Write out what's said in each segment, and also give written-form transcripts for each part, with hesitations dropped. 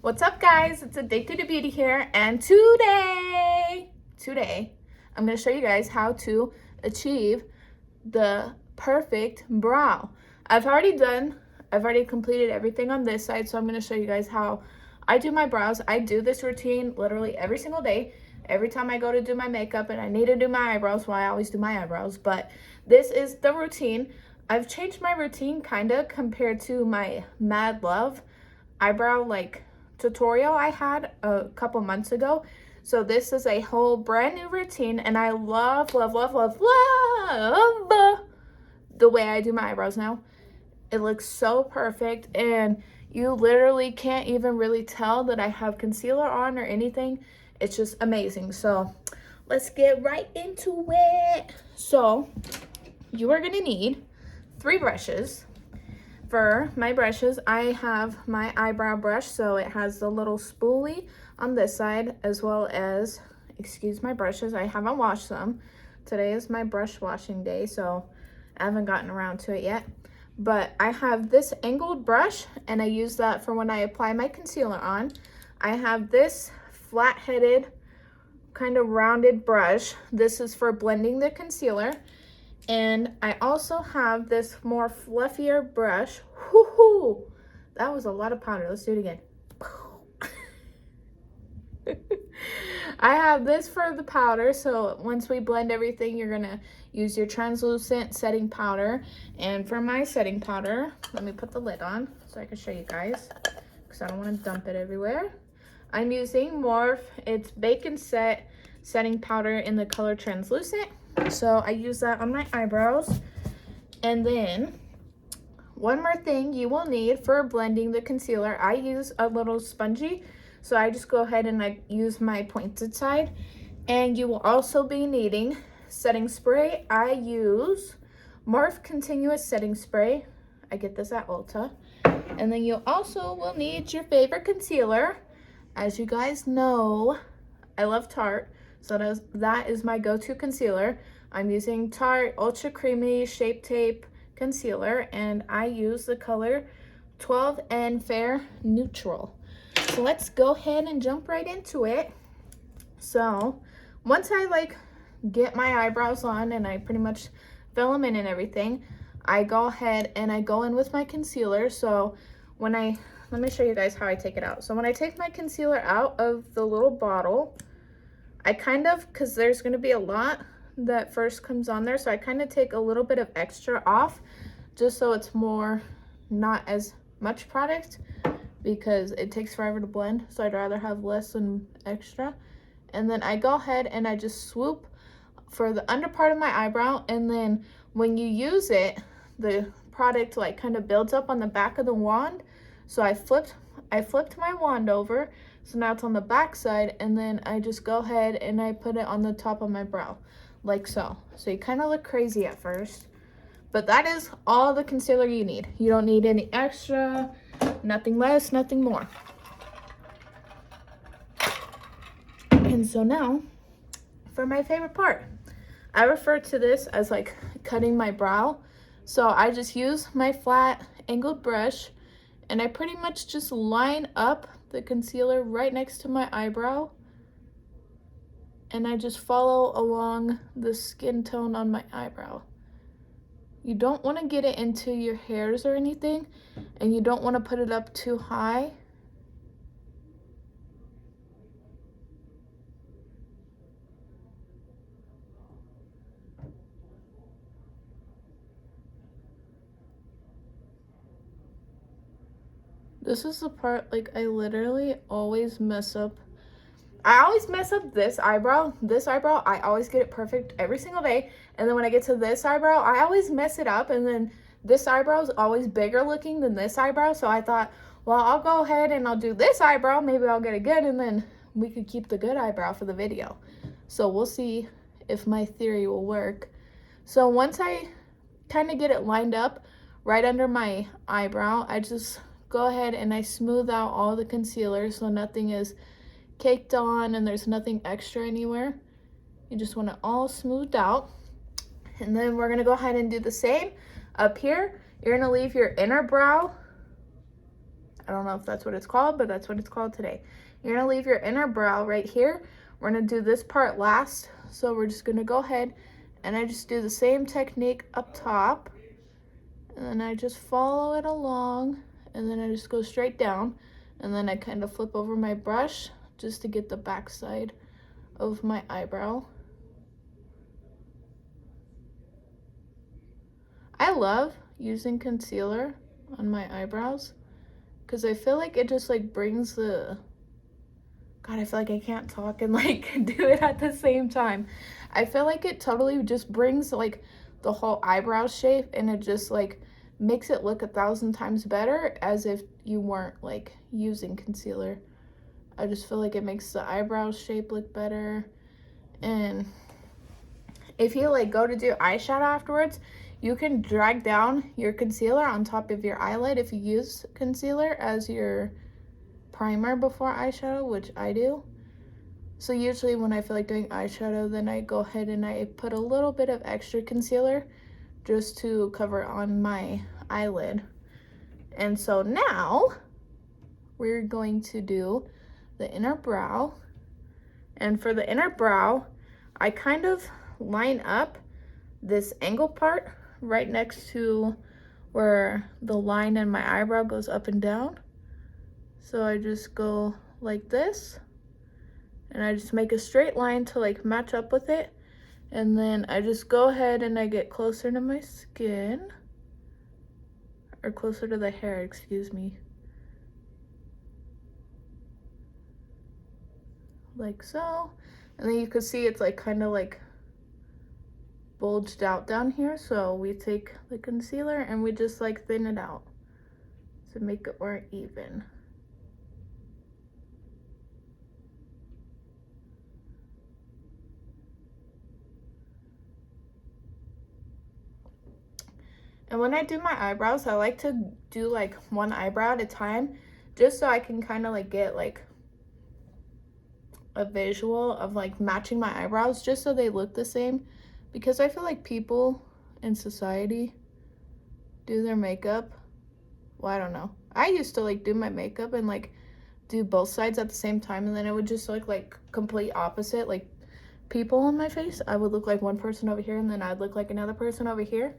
What's up, guys? It's Addicted to Beauty here, and today I'm going to show you guys how to achieve the perfect brow. I've already completed everything on this side, so I'm going to show you guys how I do my brows. I do this routine literally every single day. Every time I go to do my makeup and I need to do my eyebrows, well, I always do my eyebrows, but this is the routine. I've changed my routine kind of compared to my Mad Love eyebrow tutorial I had a couple months ago. So this is a whole brand new routine, and I love the way I do my eyebrows now. It looks so perfect, and you literally can't even really tell that I have concealer on or anything. It's just amazing. So let's get right into it. So you are gonna need 3 brushes. For my brushes, I have my eyebrow brush, so it has the little spoolie on this side, as well as, excuse my brushes, I haven't washed them. Today is my brush washing day, so I haven't gotten around to it yet. But I have this angled brush, and I use that for when I apply my concealer on. I have this flat-headed, kind of rounded brush. This is for blending the concealer. And I also have this more fluffier brush. Whoo-hoo! That was a lot of powder. Let's do it again. I have this for the powder, so once we blend everything, you're gonna use your translucent setting powder. And for my setting powder, let me put the lid on so I can show you guys, because I don't want to dump it everywhere. I'm using Morphe. It's Bake and Set setting powder in the color translucent. So I use that on my eyebrows. And then one more thing you will need for blending the concealer, I use a little spongy. So I just go ahead and I use my pointed side. And you will also be needing setting spray. I use Morphe Continuous Setting Spray. I get this at Ulta. And then you also will need your favorite concealer. As you guys know, I love Tarte. So that is my go-to concealer. I'm using Tarte Ultra Creamy Shape Tape Concealer, and I use the color 12N Fair Neutral. So let's go ahead and jump right into it. So once I get my eyebrows on and I pretty much fill them in and everything, I go ahead and I go in with my concealer. So let me show you guys how I take it out. So when I take my concealer out of the little bottle, I because there's going to be a lot that first comes on there, so I kind of take a little bit of extra off just so it's not as much product, because it takes forever to blend, so I'd rather have less than extra. And then I go ahead and I just swoop for the under part of my eyebrow, and then when you use it, the product kind of builds up on the back of the wand. So I flipped my wand over, so now it's on the back side, and then I just go ahead and I put it on the top of my brow, like so. So you kind of look crazy at first, but that is all the concealer you need. You don't need any extra, nothing less, nothing more. And so now, for my favorite part, I refer to this as cutting my brow. So I just use my flat angled brush, and I pretty much just line up the concealer right next to my eyebrow, and I just follow along the skin tone on my eyebrow. You don't want to get it into your hairs or anything, and you don't want to put it up too high. This is the part I literally always mess up. I always mess up this eyebrow. This eyebrow, I always get it perfect every single day. And then when I get to this eyebrow, I always mess it up. And then this eyebrow is always bigger looking than this eyebrow. So I thought, well, I'll go ahead and I'll do this eyebrow. Maybe I'll get it good, and then we could keep the good eyebrow for the video. So we'll see if my theory will work. So once I kind of get it lined up right under my eyebrow, I just go ahead and I smooth out all the concealer so nothing is caked on and there's nothing extra anywhere. You just want it all smoothed out. And then we're gonna go ahead and do the same up here. You're gonna leave your inner brow I don't know if that's what it's called, but that's what it's called today. You're gonna leave your inner brow right here. We're gonna do this part last. So we're just gonna go ahead and I just do the same technique up top. And then I just follow it along. And then I just go straight down. And then I kind of flip over my brush just to get the back side of my eyebrow. I love using concealer on my eyebrows because I feel like it just like brings the, God, I feel like I can't talk and like do it at the same time. I feel like it totally just brings like the whole eyebrow shape, and it just like makes it look 1,000 times better as if you weren't like using concealer. I just feel like it makes the eyebrow shape look better. And if you like go to do eyeshadow afterwards, you can drag down your concealer on top of your eyelid if you use concealer as your primer before eyeshadow, which I do. So usually when I feel like doing eyeshadow, then I go ahead and I put a little bit of extra concealer just to cover on my eyelid. And so now we're going to do the inner brow. And for the inner brow, I kind of line up this angle part right next to where the line in my eyebrow goes up and down. So I just go like this, and I just make a straight line to like match up with it. And then I just go ahead and I get closer to my skin, or closer to the hair, excuse me. Like so. And then you can see it's like kind of like bulged out down here. So we take the concealer and we just like thin it out to make it more even. And when I do my eyebrows, I like to do like one eyebrow at a time, just so I can kind of like get like a visual of like matching my eyebrows, just so they look the same. Because I feel like people in society do their makeup, well, I don't know. I used to like do my makeup and like do both sides at the same time, and then it would just look like complete opposite, like people on my face. I would look like one person over here, and then I'd look like another person over here.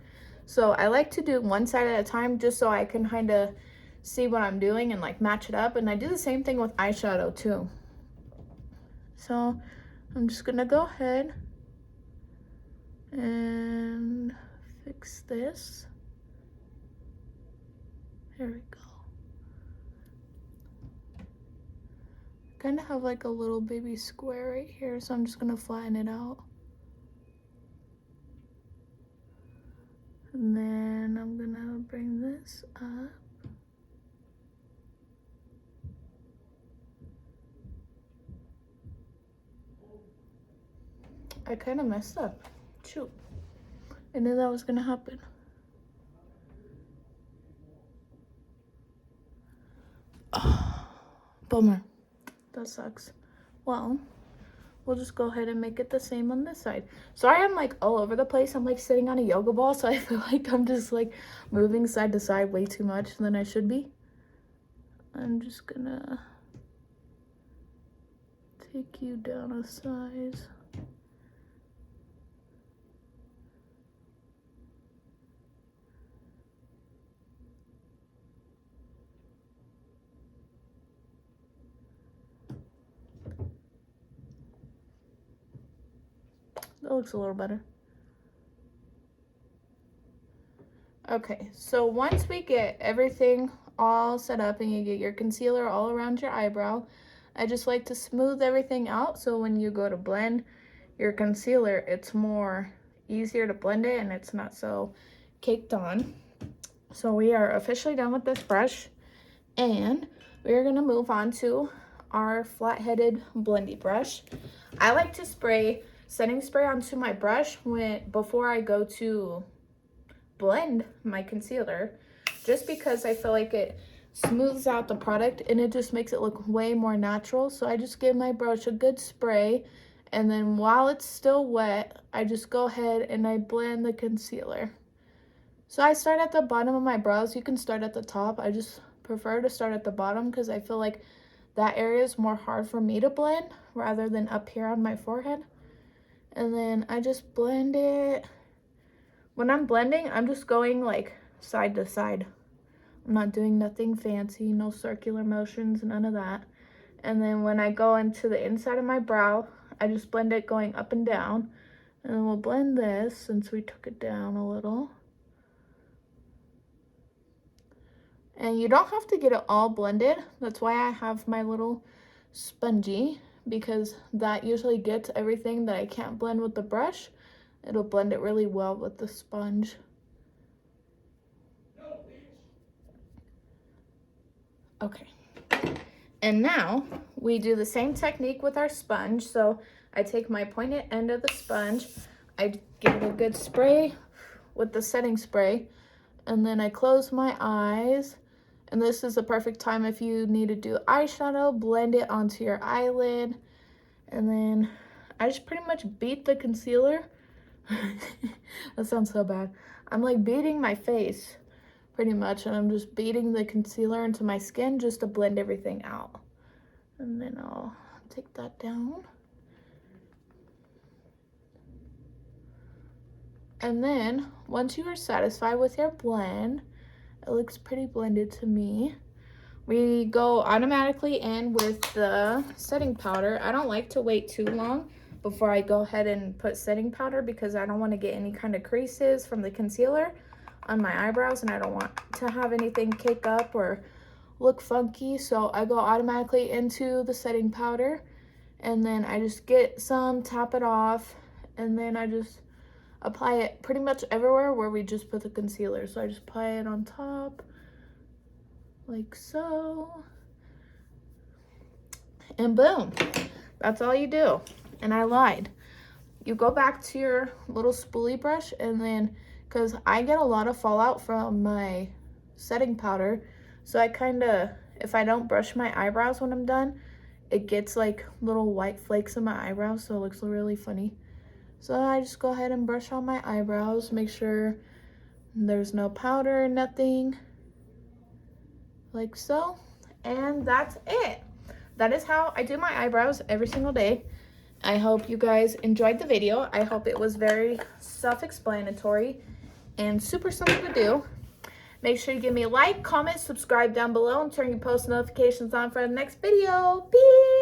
So I like to do one side at a time, just so I can kind of see what I'm doing and like match it up. And I do the same thing with eyeshadow too. So I'm just gonna go ahead and fix this. There we go. Kind of have like a little baby square right here, so I'm just gonna flatten it out. And then I'm gonna bring this up. I kind of messed up. Shoot. I knew that was gonna happen. Oh, bummer. That sucks. Well, we'll just go ahead and make it the same on this side. Sorry, I'm like all over the place. I'm like sitting on a yoga ball, so I feel like I'm just like moving side to side way too much than I should be. I'm just gonna take you down a size. That looks a little better. Okay, so once we get everything all set up and you get your concealer all around your eyebrow, I just like to smooth everything out, so when you go to blend your concealer, it's more easier to blend it and it's not so caked on. So we are officially done with this brush, and we're gonna move on to our flat-headed blendy brush. I like to spray setting spray onto my brush before I go to blend my concealer, just because I feel like it smooths out the product and it just makes it look way more natural. So I just give my brush a good spray, and then while it's still wet, I just go ahead and I blend the concealer. So I start at the bottom of my brows. You can start at the top. I just prefer to start at the bottom because I feel like that area is more hard for me to blend rather than up here on my forehead. And then I just blend it. When I'm blending, I'm just going like side to side. I'm not doing nothing fancy, no circular motions, none of that. And then when I go into the inside of my brow, I just blend it going up and down. And then we'll blend this since we took it down a little. And you don't have to get it all blended. That's why I have my little spongy, because that usually gets everything that I can't blend with the brush. It'll blend it really well with the sponge. Okay. And now we do the same technique with our sponge. So I take my pointed end of the sponge, I give it a good spray with the setting spray, and then I close my eyes. And this is the perfect time if you need to do eyeshadow, blend it onto your eyelid. And then I just pretty much beat the concealer. That sounds so bad. I'm like beating my face pretty much, and I'm just beating the concealer into my skin just to blend everything out. And then I'll take that down. And then once you are satisfied with your blend, it looks pretty blended to me, we go automatically in with the setting powder. I don't like to wait too long before I go ahead and put setting powder because I don't want to get any kind of creases from the concealer on my eyebrows, and I don't want to have anything cake up or look funky. So I go automatically into the setting powder, and then I just get some, tap it off, and then I just apply it pretty much everywhere where we just put the concealer. So I just apply it on top like so, and boom, that's all you do. And I lied. You go back to your little spoolie brush, and then, because I get a lot of fallout from my setting powder, so I kind of, if I don't brush my eyebrows when I'm done, it gets like little white flakes in my eyebrows, so it looks really funny. So I just go ahead and brush on my eyebrows, make sure there's no powder or nothing, like so. And that's it. That is how I do my eyebrows every single day. I hope you guys enjoyed the video. I hope it was very self-explanatory and super simple to do. Make sure you give me a like, comment, subscribe down below, and turn your post notifications on for the next video. Peace!